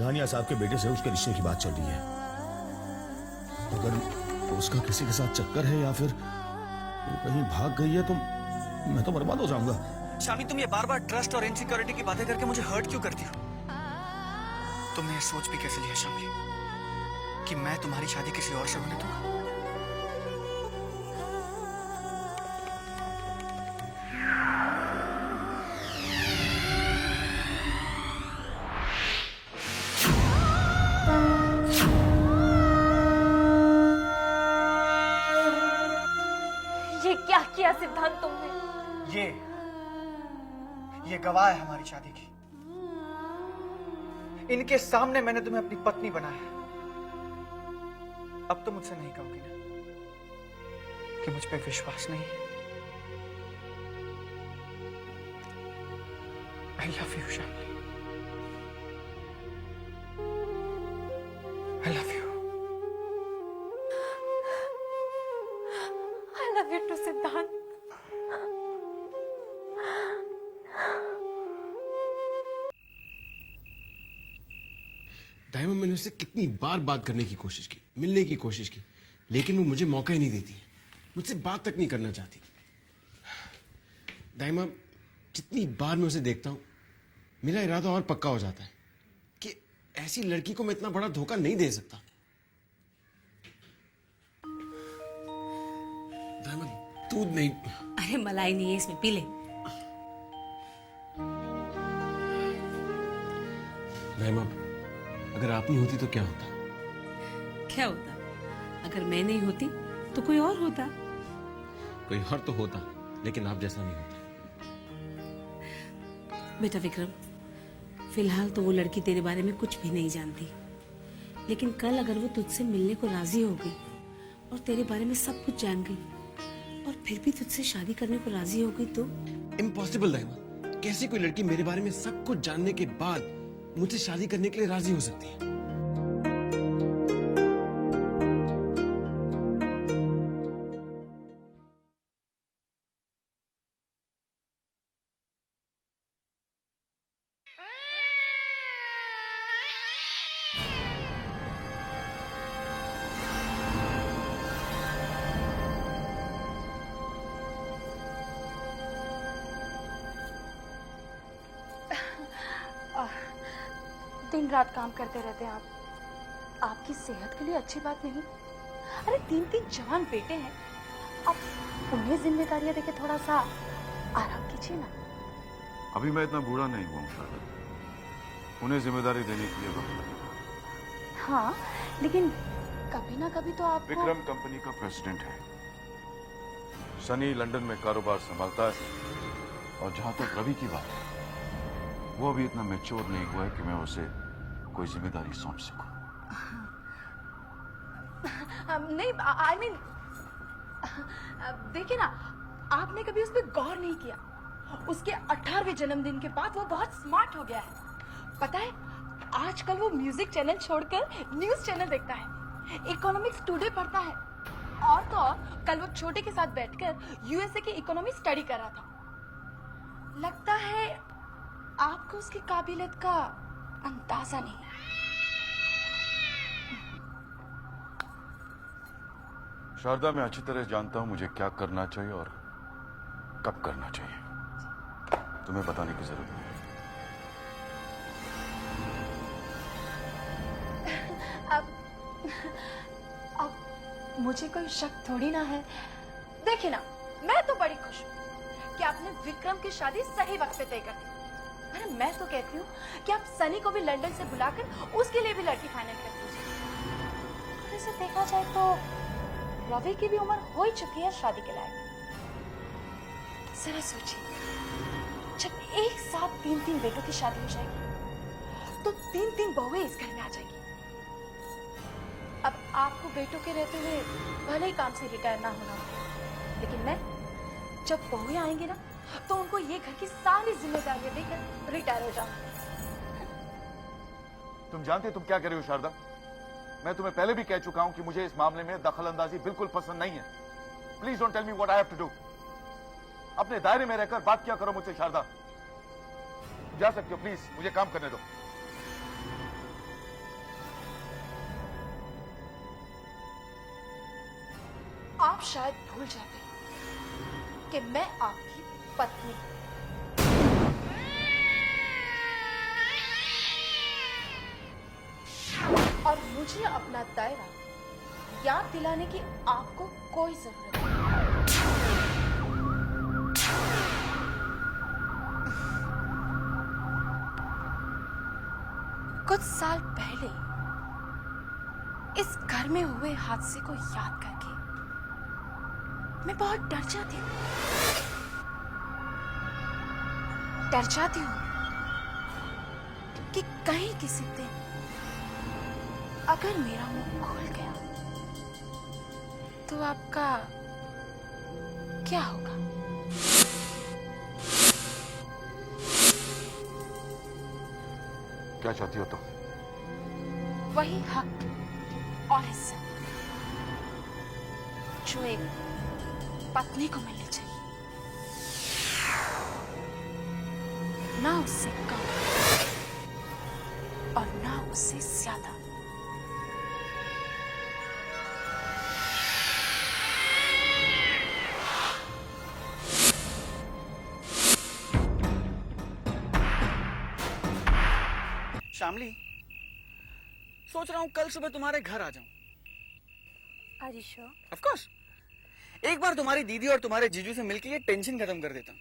सिंघानिया साहब के बेटे से उसके रिश्ते की बात चल रही है। अगर उसका किसी के साथ चक्कर है या फिर वो कहीं भाग गई है तो मैं तो बर्बाद हो जाऊंगा। शामी, तुम ये बार बार ट्रस्ट और इनसिक्योरिटी की बातें करके मुझे हर्ट क्यों करती हो? तुमने ये सोच भी कैसे लिया शामी कि मैं तुम्हारी शादी किसी और से होने दूंगा? ये क्या किया सिद्धांत तुमने? ये गवाह है हमारी शादी की। इनके सामने मैंने तुम्हें अपनी पत्नी बनाया। अब तो मुझसे नहीं कहोगी ना कि मुझ पे विश्वास नहीं है? I love you, Shami. I love you. I love you too, सिद्धांत। डायमंड, मैंने उससे कितनी बार बात करने की कोशिश की, मिलने की कोशिश की, लेकिन वो मुझे मौका ही नहीं देती है। मुझसे बात तक नहीं करना चाहती। डायमंड, जितनी बार मैं उसे देखता हूं मेरा इरादा और पक्का हो जाता है कि ऐसी लड़की को मैं इतना बड़ा धोखा नहीं दे सकता। डायमंड, दूध नहीं। अरे मलाई नहीं है इसमें, पी ले। डायमंड, अगर आप नहीं होती तो क्या होता? क्या होता? अगर मैं नहीं होती तो कोई और होता। कोई और तो होता, लेकिन आप जैसा नहीं होता। बेटा विक्रम, फिलहाल तो वो लड़की तेरे बारे में कुछ भी नहीं जानती, लेकिन कल अगर वो तुझसे मिलने को राजी हो गई और तेरे बारे में सब कुछ जान गई और फिर भी तुझसे शादी करने को राजी हो गई तो? इम्पॉसिबल डायमंड, कैसे कोई लड़की मेरे बारे में सब कुछ जानने के बाद मुझसे शादी करने के लिए राजी हो सकती है? दिन रात काम करते रहते हैं आप। आपकी सेहत के लिए अच्छी बात नहीं। अरे 3-3 जवान बेटे हैं, अब उन्हें जिम्मेदारियां देके थोड़ा सा आराम कीजिए ना। अभी मैं इतना बूढ़ा नहीं हुआ हूँ शारदा, उन्हें जिम्मेदारी देने के लिए वक्त लगेगा। हाँ, लेकिन कभी ना कभी तो आपको। विक्रम कंपनी का प्रेसिडेंट है, सनी लंदन में कारोबार संभालता है, और जहां तक रवि की बात है, वो अभी इतना मैच्योर नहीं हुआ है कि मैं उसे कोई जिम्मेदारी सौंप सकूं। नहीं, आई मीन देखिए ना, आपने कभी उस पर गौर नहीं किया। उसके 18वें जन्मदिन के बाद वो बहुत स्मार्ट हो गया है। पता है, आजकल वो म्यूजिक चैनल छोड़कर न्यूज चैनल देखता है, इकोनॉमिक्स टुडे पढ़ता है, और तो और कल वो छोटे के साथ बैठकर यूएसए की इकोनॉमी स्टडी कर रहा था। लगता है आपको उसकी काबिलियत का अंदाजा नहीं है। शारदा, मैं अच्छी तरह जानता हूं मुझे क्या करना चाहिए और कब करना चाहिए। तुम्हें बताने की जरूरत नहीं। अब मुझे कोई शक थोड़ी ना है। देखिए ना, मैं तो बड़ी खुश हूँ कि आपने विक्रम की शादी सही वक्त पे तय कर दी। अरे मैं तो कहती हूँ कि आप सनी को भी लंदन से बुलाकर उसके लिए भी लड़की फाइनल कर दीजिए। वैसे देखा जाए तो रवि की भी उम्र हो ही चुकी है शादी के लायक। जरा सोचिए, जब एक साथ 3-3 बेटों की शादी हो जाएगी तो 3-3 बहुएं इस घर में आ जाएगी। अब आपको बेटों के रहते हुए भले ही काम से रिटायर ना होना हो, लेकिन मैं जब बहुएं आएंगी ना तो उनको ये घर की सारी जिम्मेदारियां देकर रिटायर हो जाऊंगी। तुम जानते तुम क्या कर रही हो शारदा? मैं तुम्हें पहले भी कह चुका हूं कि मुझे इस मामले में दखल अंदाजी बिल्कुल पसंद नहीं है। Please don't tell me what I have to do. अपने दायरे में रहकर बात क्या करो मुझसे शारदा। जा सकते हो, प्लीज मुझे काम करने दो। आप शायद भूल जाते कि मैं आपकी पत्नी हूं। और मुझे अपना दायरा याद दिलाने की आपको कोई जरूरत नहीं। कुछ साल पहले इस घर में हुए हादसे को याद करके मैं बहुत डर जाती हूँ। डर जाती हूँ कि कहीं किसी दिन अगर मेरा मुंह खुल गया तो आपका क्या होगा? क्या चाहती हो तुम? वही हक और इज्जत जो एक पत्नी को मिलनी चाहिए, ना उससे कम और ना उससे ज्यादा। शामली, सोच रहा हूँ कल सुबह तुम्हारे घर आ जाऊं। Are you sure? Of course. एक बार तुम्हारी दीदी और तुम्हारे जीजू से मिलकर ये टेंशन खत्म कर देता हूँ।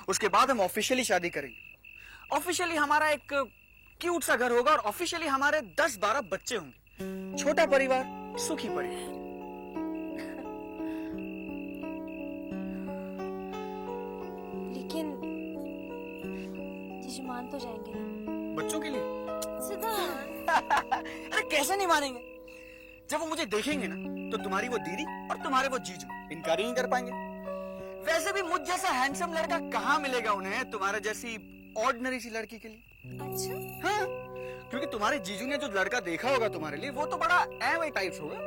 उसके बाद हम ऑफिशियली शादी करेंगे। ऑफिशियली हमारा एक क्यूट सा घर होगा और ऑफिशियली हमारे 10-12 बच्चे होंगे। छोटा परिवार, सुखी परिवार। लेकिन जीजू मान तो जाएंगे ना? बच्चों के लिए सिद्धांत, अरे कैसे नहीं मानेंगे? जब वो मुझे देखेंगे ना तो तुम्हारी वो दीदी और तुम्हारे वो जीजू इनकार ही नहीं कर पाएंगे। वैसे भी मुझ जैसा हैंडसम लड़का कहाँ मिलेगा उन्हें तुम्हारे जैसी ऑर्डिनरी सी लड़की के लिए। अच्छा, हाँ, क्योंकि तुम्हारे जीजू ने जो लड़का देखा होगा तुम्हारे लिए वो तो बड़ा एवं टाइप्स होगा।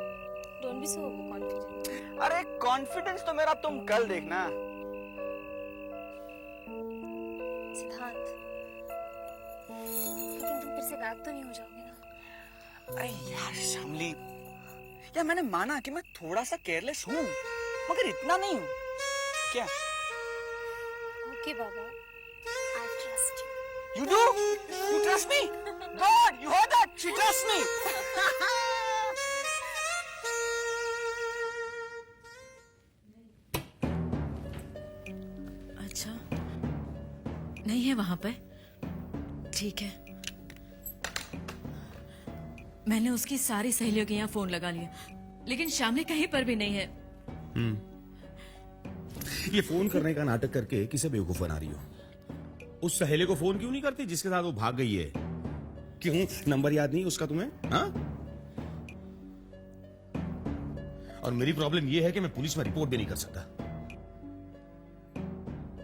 Don't be so confident. अरे कॉन्फिडेंस तो मेरा तुम कल देखना। सिद्धांत, लेकिन तुम फिर से गायब तो नहीं हो जाओगे ना? अरे यार शामली, यार मैंने माना कि मैं थोड़ा सा केयरलेस हूँ, मगर इतना नहीं हूँ। क्या? Okay Baba, I trust you. You do? You trust me? God, you heard that? She trusts me. अच्छा, नहीं है वहां पे? ठीक है। मैंने उसकी सारी सहेलियों के यहाँ फोन लगा लिया, लेकिन शामली कहीं पर भी नहीं है। ये फोन करने का नाटक करके किसे बेवकूफ बना रही हो? उस सहेली को फोन क्यों नहीं करती जिसके साथ वो भाग गई है? क्यों नंबर याद नहीं उसका तुम्हें? हाँ? और मेरी प्रॉब्लम ये है कि मैं पुलिस में रिपोर्ट भी नहीं कर सकता।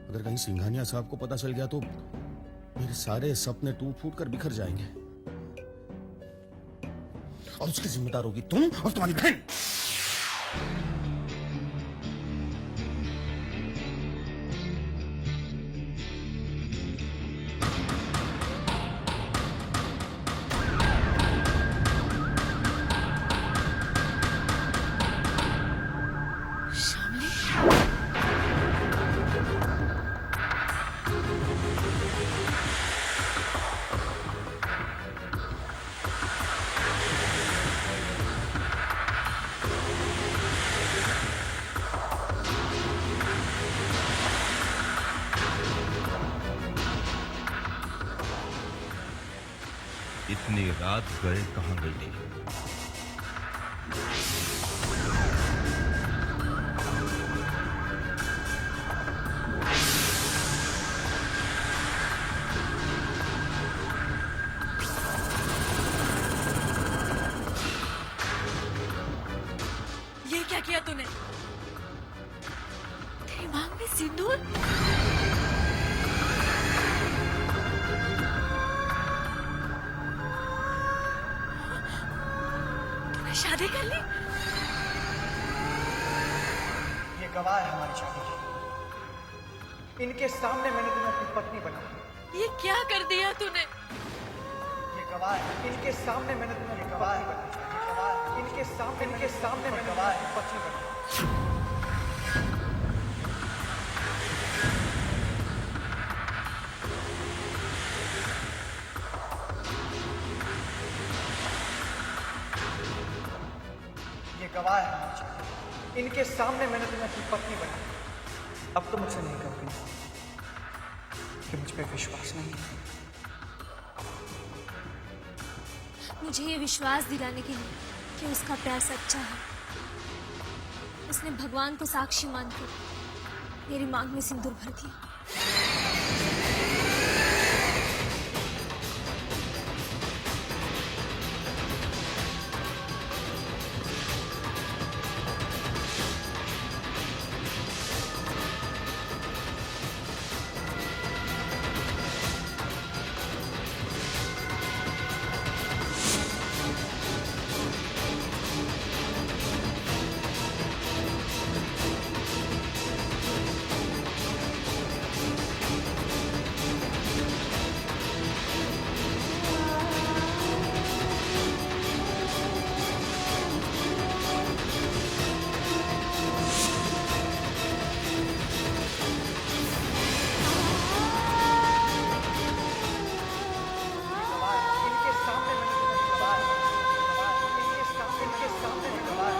अगर कहीं सिंघानिया साहब को पता चल गया तो मेरे सारे सपने टूट फूट कर बिखर जाएंगे और उसकी जिम्मेदार होगी तुम और तुम्हारी बहन। इतनी रात गए कहां गई? ये क्या किया तूने? तेरी मांग में सिंदूर? तूने शादी कर ली? ये गवाह है हमारी शादी की। इनके सामने मैंने तुम्हें अपनी पत्नी बनाया। ये क्या कर दिया तूने? ये गवाह है। इनके सामने मैंने तुम्हें गवाह है। इनके सामने मैंने गवाह है पत्नी बनाया। ये गवाह है हमारी शादी। इनके सामने मैंने तुम्हें अपनी पत्नी बनाया। अब तो मुझसे नहीं कहोगे कि मुझ पे विश्वास नहीं है। मुझे ये विश्वास दिलाने के लिए कि उसका प्यार सच्चा है, उसने भगवान को साक्षी मानकर मेरी मांग में सिंदूर भर दिया। इनके सामने मैंने तुम्हें गवाह। इनके सामने मैं गवाह।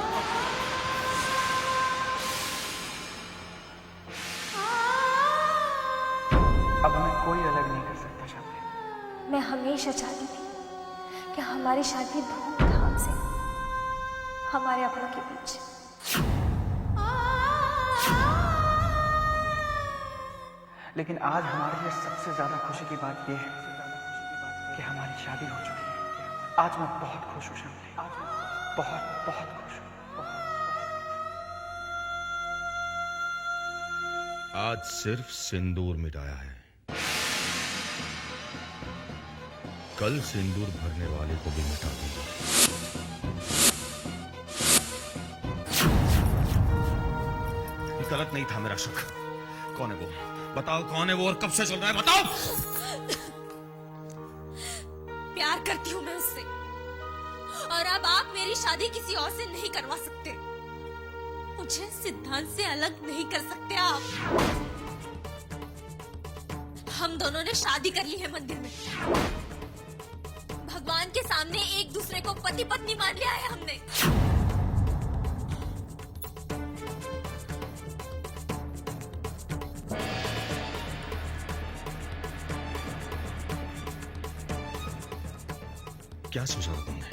अब हमें कोई अलग नहीं कर सकता शादी। मैं हमेशा चाहती थी कि हमारी शादी धूमधाम से हमारे अपनों के बीच। लेकिन आज हमारे लिए सबसे ज्यादा खुशी की बात यह है कि हमारी शादी हो चुकी है। आज मैं बहुत खुश हूँ शम्मी। आज मैं बहुत बहुत खुश हूँ। आज सिर्फ सिंदूर मिटाया है, कल सिंदूर भरने वाले को भी मिटा दूंगा। ये गलत नहीं था मेरा शक। कौन है वो? बताओ कौन है वो और कब से चल रहा है? बताओ। प्यार करती हूँ मैं उससे, और अब आप मेरी शादी किसी और से नहीं करवा सकते। मुझे सिद्धांत से अलग नहीं कर सकते आप। हम दोनों ने शादी कर ली है मंदिर में, भगवान के सामने एक दूसरे को पति पत्नी मान लिया है हमने। क्या सोचा था तुमने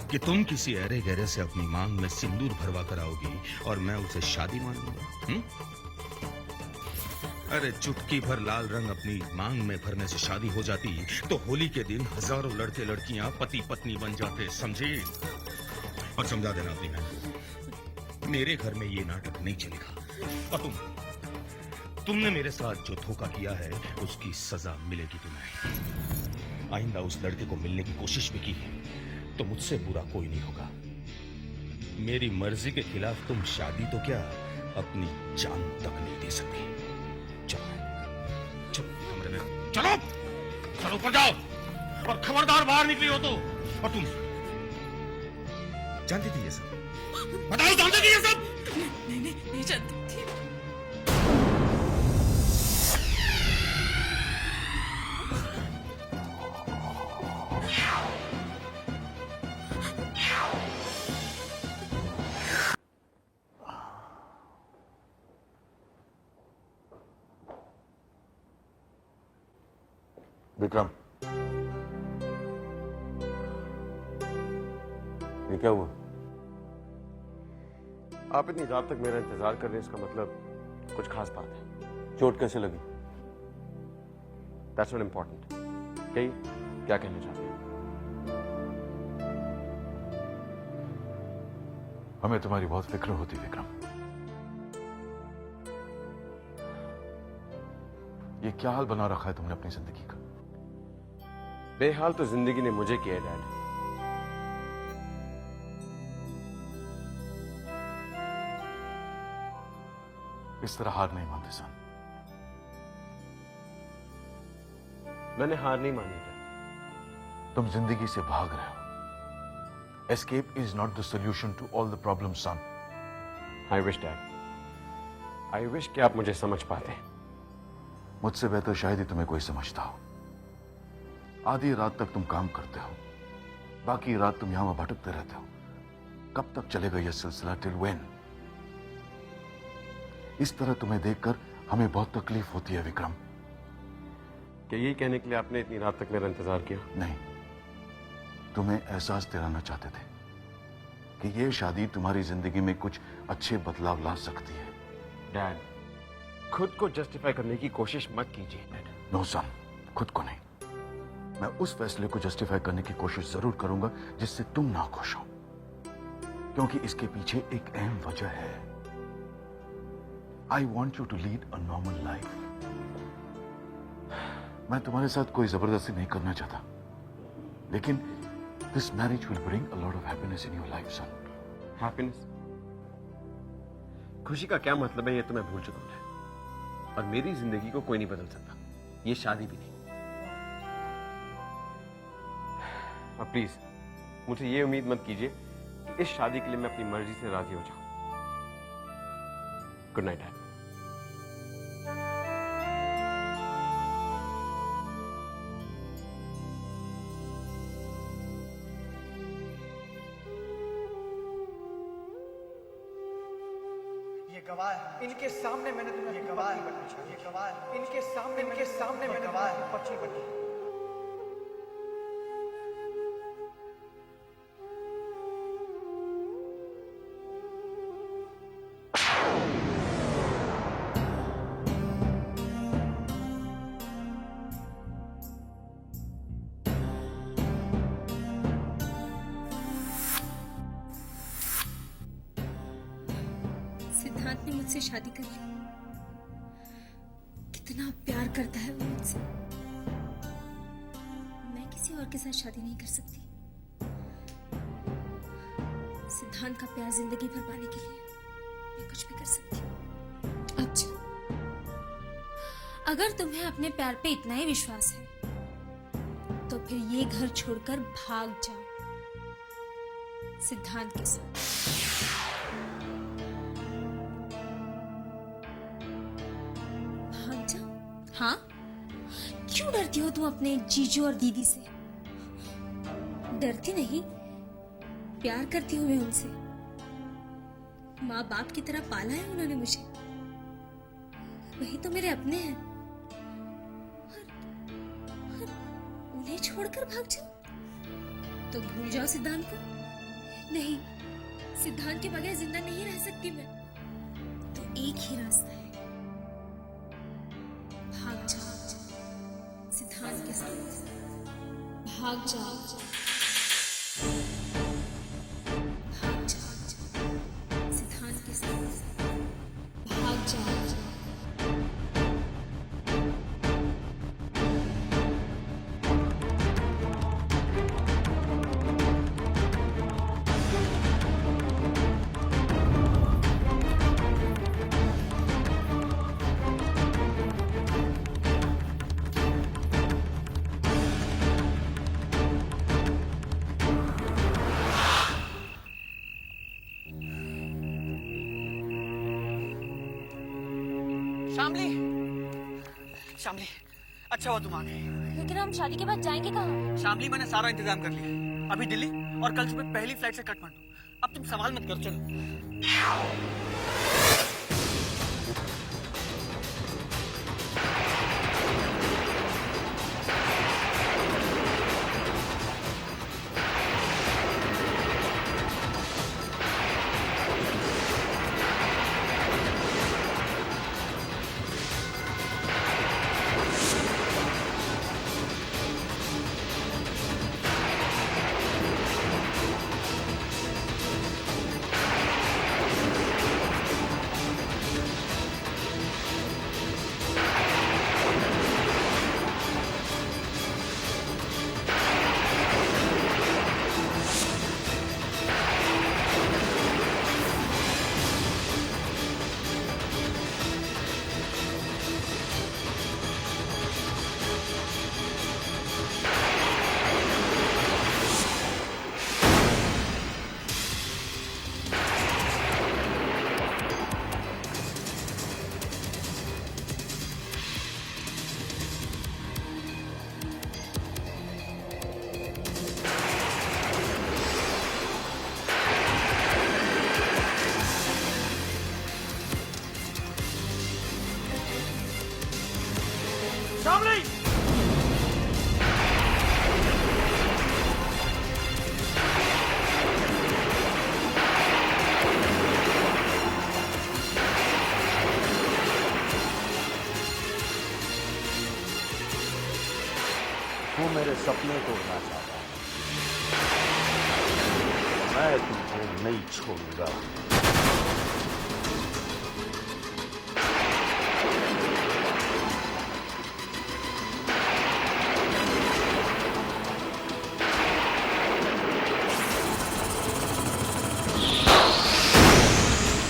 कि तुम किसी अरे गहरे से अपनी मांग में सिंदूर भरवा कर आओगी और मैं उसे शादी मान लूंगा? अरे चुटकी भर लाल रंग अपनी मांग में भरने से शादी हो जाती तो होली के दिन हजारों लड़के लड़कियां पति पत्नी बन जाते, समझे? और समझा देना अपनी बहन को, मेरे घर में ये नाटक नहीं चलेगा। और तुमने मेरे साथ जो धोखा किया है उसकी सजा मिलेगी तुम्हें। आइंदा उस लड़के को मिलने की कोशिश भी की तो मुझसे बुरा कोई नहीं होगा। मेरी मर्जी के खिलाफ तुम शादी तो क्या अपनी जान तक नहीं दे सकती। चलो चलो कमरे में चलो, चलो ऊपर जाओ और खबरदार बाहर निकली हो तो। और तुम जानती थी ये सब? बताओ जानती थी ये सब? नहीं जानती थी। विक्रम, ये क्या हुआ? आप इतनी रात तक मेरा इंतजार कर रहे हैं, इसका मतलब कुछ खास बात है। चोट कैसे लगी? That's not important. क्या कहना चाहते हैं? हमें तुम्हारी बहुत फिक्र होती विक्रम। ये क्या हाल बना रखा है तुमने अपनी जिंदगी का? बेहाल तो जिंदगी ने मुझे किया डैड। इस तरह हार नहीं मानते सन। मैंने हार नहीं मानी था। तुम जिंदगी से भाग रहे हो। Escape is not the solution to all the problem son. I wish dad, I wish कि आप मुझे समझ पाते। मुझसे बेहतर शायद ही तुम्हें कोई समझता हो। आधी रात तक तुम काम करते हो, बाकी रात तुम यहां भटकते रहते हो। कब तक चलेगा यह सिलसिला? Till when? इस तरह तुम्हें देखकर हमें बहुत तकलीफ होती है विक्रम। क्या यही कहने के लिए आपने इतनी रात तक मेरा इंतजार किया? नहीं, तुम्हें एहसास दिलाना चाहते थे कि यह शादी तुम्हारी जिंदगी में कुछ अच्छे बदलाव ला सकती है। डैड, खुद को जस्टिफाई करने की कोशिश मत कीजिए डैड। नो सन, खुद को नहीं। मैं उस फैसले को जस्टिफाई करने की कोशिश जरूर करूंगा जिससे तुम ना खुश हो, क्योंकि इसके पीछे एक अहम वजह है। I want you to lead a normal life. मैं तुम्हारे साथ कोई जबरदस्ती नहीं करना चाहता, लेकिन this marriage will bring a lot of happiness in your life son. Happiness? खुशी का क्या मतलब है ये तो मैं भूल चुका हूं, और मेरी जिंदगी को कोई नहीं बदल सकता, ये शादी भी नहीं। अब प्लीज मुझे ये उम्मीद मत कीजिए कि इस शादी के लिए मैं अपनी मर्जी से राजी हो जाऊं। Good night dad. ये गवाह है, इनके सामने मैंने तुम्हें ये गवाह बनना चाहिए। ये गवाह है, इनके सामने मैंने गवाह पक्षी बनी। सिद्धांत ने मुझसे शादी कर ली। कितना प्यार करता है वो मुझसे। मैं किसी और के साथ शादी नहीं कर सकती। सिद्धांत का प्यार जिंदगी भर पाने के लिए मैं कुछ भी कर सकती हूँ। अच्छा, अगर तुम्हें अपने प्यार पे इतना ही विश्वास है तो फिर ये घर छोड़कर भाग जाओ सिद्धांत के साथ। भाग जाओ? हाँ? क्यों डरती हो तुम अपने जीजू और दीदी से? डरती नहीं, प्यार करती हूँ मैं उनसे। माँ बाप की तरह पाला है उन्होंने मुझे। वही तो मेरे अपने हैं। और उन्हें छोड़कर भाग जाओ तो भूल जाओ सिद्धांत को। नहीं, सिद्धांत के बगैर जिंदा नहीं रह सकती मैं। तो एक ही रास्ता है, भाग जाओ सिद्धांत के साथ। भाग जाओ, भाग जाओ सिद्धांत के साथ। भाग जाओ। शामली, शामली, अच्छा हुआ तुम आ गई। लेकिन हम शादी के बाद जाएंगे कहाँ? शामली, मैंने सारा इंतजाम कर लिया। अभी दिल्ली और कल सुबह पहली फ्लाइट से काठमांडू। अब तुम सवाल मत करो, चलो। सपने तोड़ना चाहता है। मैं तुझे नहीं छोड़ूंगा।